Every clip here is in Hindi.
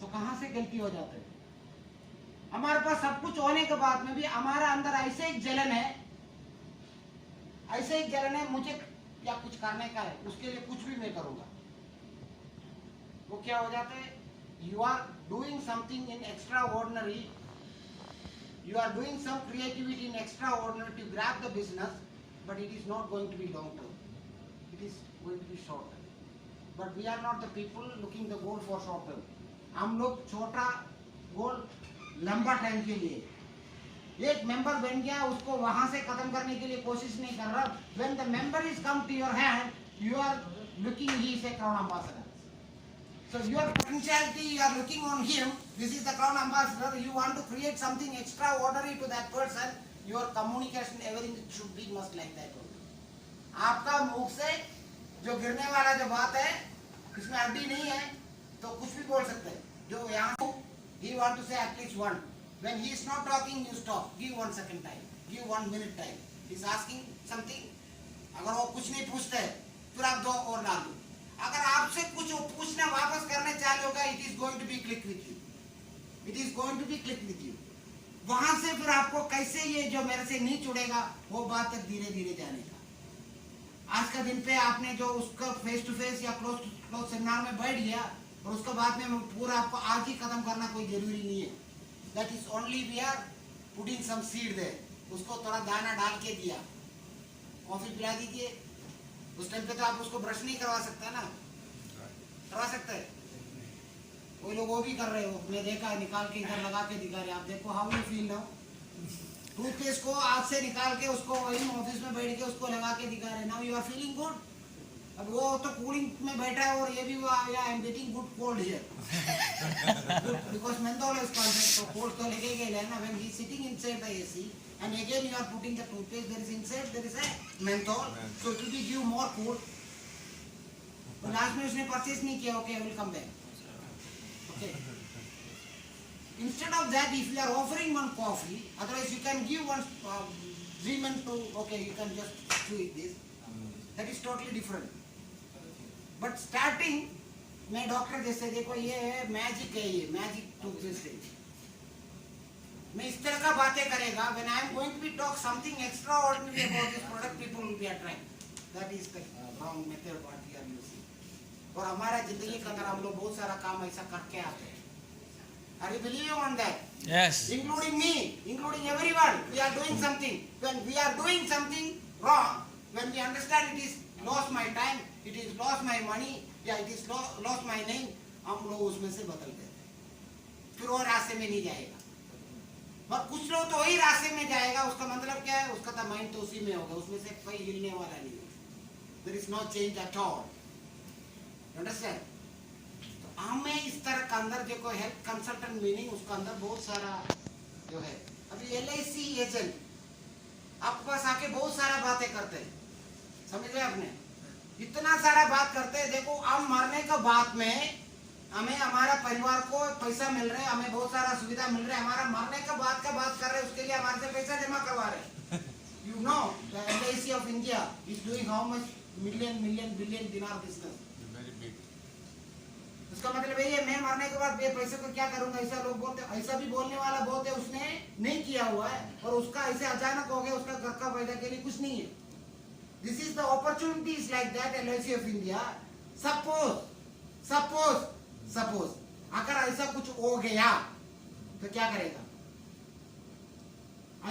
तो कहां से गलती हो जाती है? हमारे पास सब कुछ होने के बाद में भी हमारा अंदर ऐसे एक जलन है, ऐसे एक जलन है, मुझे या कुछ करने का है, उसके लिए कुछ भी मैं करूंगा। वो क्या हो जाता है? You are doing something in extraordinary, you are doing some creativity in extraordinary to grab the business, but it is not going to be long term, it is going to be short term. But we are not the people looking the goal for short term. हम लोग छोटा गोल लंबा टाइम के लिए, एक मेंबर बन गया उसको वहां से खत्म करने के लिए कोशिश नहीं कर रहा। when the member is come to your hand, you are looking, he is a crown ambassador. So your potentiality, you are looking on him, this is the crown ambassador, you want to create something extraordinary to that person, your communication, everything should be must like that. आपका मुख से जो गिरने वाला जो बात है, इसमें अड्डी नहीं है, तो कुछ भी बोल सकते हैं। जो यहाँ he want to say at least one. When he is not talking, you stop. Give 1 second time. Give 1 minute time. He is asking something. अगर वो कुछ नहीं पूछते, फिर आप 2 और डाल दो। अगर आपसे कुछ पूछना वापस करने चालू होगा, it is going to be click with you. It is going to be click with you. वहां से फिर आपको कैसे ये जो मेरे से नहीं जुड़ेगा, वो बात तक धीरे धीरे जाने का। आज का दिन पे आपने जो उसका फेस टू फेस या क्लोज टू क्लोज सेमिनार में बैठ गया, और उसके बाद में पूरा आपको आज ही खत्म करना कोई जरूरी नहीं है। That is only we are putting some seed there. उसको थोड़ा दाना डाल के दिया, कॉफी पिला दीजिए। उस टाइम पे तो आप उसको ब्रश नहीं करवा सकते ना, करवा सकते हैं? कोई लोग वो भी कर रहे हो, मैं देखा निकाल के इधर लगा के दिखा रहे। आप देखो how you feel now. Toothpaste को हाथ से निकाल के उसको वही ऑफिस में बैठ के उसको लगा के दिखा रहे। Now you are feeling good. अब वो तो कूलिंग में बैठा है और ये भी I am getting good cold here because menthol is consent, तो कोल्ड तो लेके गए ना। When he sitting inside the AC and again you are putting the toothpaste, there is inside there is a menthol, so it will be give more cool. तो लास्ट में उसने परचेज नहीं किया, okay, I will come back. Okay. Instead of that, if you are offering one coffee, otherwise you can give one Zeman to, okay, you can just do it this. That is totally different. But starting में डॉक्टर जैसे देखो ये मैजिक है, ये मैजिक टूथपेस्ट है, मैं इस तरह का बातें करेगा। when I am going to be talk something extraordinary about this product, people will be attracted. That is the wrong method what we are using. और हमारा जिंदगी के अंदर हम लोग बहुत सारा काम ऐसा करके आते हैं। Are you believing on that? Yes. Including me, including everyone, we are doing something. When we are doing something wrong, when we understand it is lost my time, it is lost my money, yeah, it is lost my name, हम लोग उसमें से बदल देते हैं, फिर वो रास्ते में नहीं जाएगा। और कुछ लोग तो वही रास्ते में जाएगा, उसका मतलब क्या है? उसका तो माइंड तो उसी में होगा, उसमें से कोई हिलने वाला नहीं है। There is no change at all. Understand? तो हमें इस तरह का अंदर जो कोई हेल्थ कंसल्टेंट मीनिंग, उसका अंदर बहुत सारा जो है। अभी LIC एजेंट आपके पास आके बहुत सारा बातें करते हैं, समझ गए आपने? इतना सारा बात करते हैं। देखो अब मरने के बाद में हमें हमारा परिवार को पैसा मिल रहा है, हमें बहुत सारा सुविधा मिल रहा है, हमारा मरने के बाद का बात कर रहे हैं, उसके लिए हमारे से पैसा जमा करवा रहे हैं। You know, the LIC of India is doing how much billion dinar business. Very big. उसका मतलब ये है, मैं मरने के बाद ये पैसे को क्या करूंगा, ऐसा लोग बोलते, ऐसा भी बोलने वाला बहुत है। उसने नहीं किया हुआ है और उसका ऐसे अचानक हो गया, उसका घर का फायदा के लिए कुछ नहीं है। This is the opportunities like that LIC of India. Suppose अगर ऐसा कुछ हो गया तो क्या करेगा?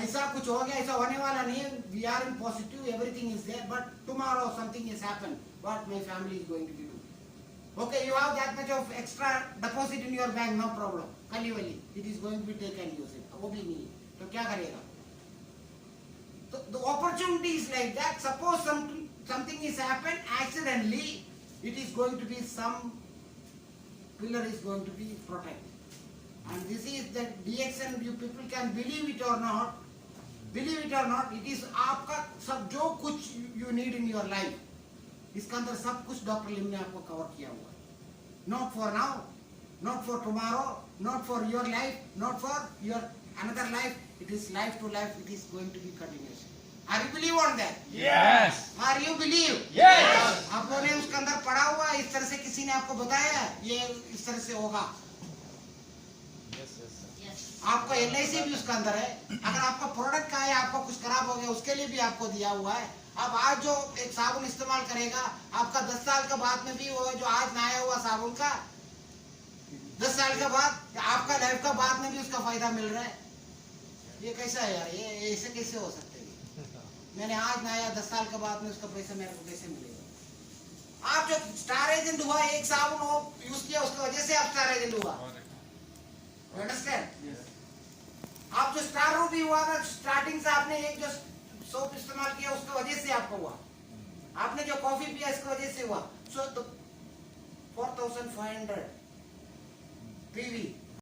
ऐसा कुछ हो गया, ऐसा होने वाला नहीं है। We are in positive, everything is there, but tomorrow something has happened. What my family is going to do? Okay, you have that much of extra deposit in your bank, no problem. कली वली, it is going to be taken use it. वो भी नहीं, तो क्या करेगा? तो the opportunity is like that. Suppose something is happened accidentally, it is going to be some pillar is going to be protected. And this is the DXN. You people can believe it or not, it is आपका सब जो कुछ you need in your life, इसका अंदर सब कुछ डॉक्टर लिम ने आपको कवर किया हुआ है। Not for now, not for tomorrow, not for your life, not for your another life. It is life to life. It is going to be continuous. Are you believe on that? Yes. Are you believe? Yes. आप लोगों ने उसके अंदर पढ़ा हुआ है, इस तरह से किसी ने आपको बताया ये इस तरह से होगा। Yes, yes, sir. Yes. आपका LIC भी उसका अंदर है। अगर आपका प्रोडक्ट का है, आपका कुछ खराब हो गया, उसके लिए भी आपको दिया हुआ है। अब आज जो एक साबुन इस्तेमाल करेगा, आपका 10 साल के बाद में भी वो जो आज नया हुआ साबुन का 10 साल के बाद आपका लाइफ का बाद में भी उसका फायदा मिल रहा है। ये कैसा है यार? ये ऐसे कैसे हो सकते है? मैंने आज नया 10 साल के बाद में उसका पैसा मेरे को कैसे मिलेगा? आप जो स्टार एजेंट हुआ, एक साबुन वो यूज किया, उसकी वजह से आप स्टार एजेंट हुआ। अंडरस्टैंड? आप जो स्टार रूबी हुआ था, स्टार्टिंग से आपने एक जो सोप इस्तेमाल किया, उसकी वजह से आपको हुआ। आपने जो कॉफी पिया, इसकी वजह से हुआ। सो 4500 PV